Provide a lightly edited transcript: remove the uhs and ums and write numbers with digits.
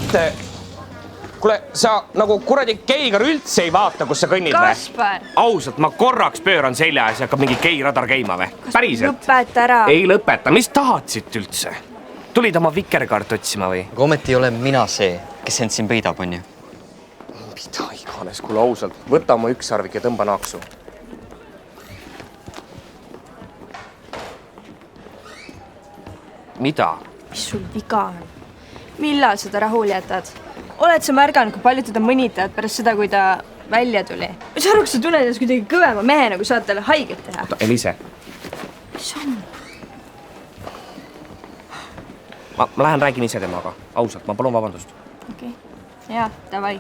Saate... Kuule, sa nagu kuradi keigar üldse ei vaata, kus sa kõnnid või? Kaspar! Ausalt, ma korraks pööran selja ja see hakkab mingi keiradar käima või? Päriselt? Lõpeta ära! Ei lõpeta, mis tahad siit üldse? Tulid oma vikerkaart otsima või? Aga ometi ei ole mina see, kes end siin peidab, on ju? Mida iganes, kuule ausalt. Võta oma ükssarvik ja tõmba naaksu. Mida? Mis sul viga on? Millal seda rahul jätad? Oled sa märganud, kui palju teda mõnitavad pärast seda, kui ta välja tuli? Sa aru, kas sa tunned ennast kuidagi kõvema mehena, kui saad talle haiget teha? Elise. Mis on? Ma lähen räägin ise temaga. Ausalt, ma palun vabandust. Okei. Jaa, davai.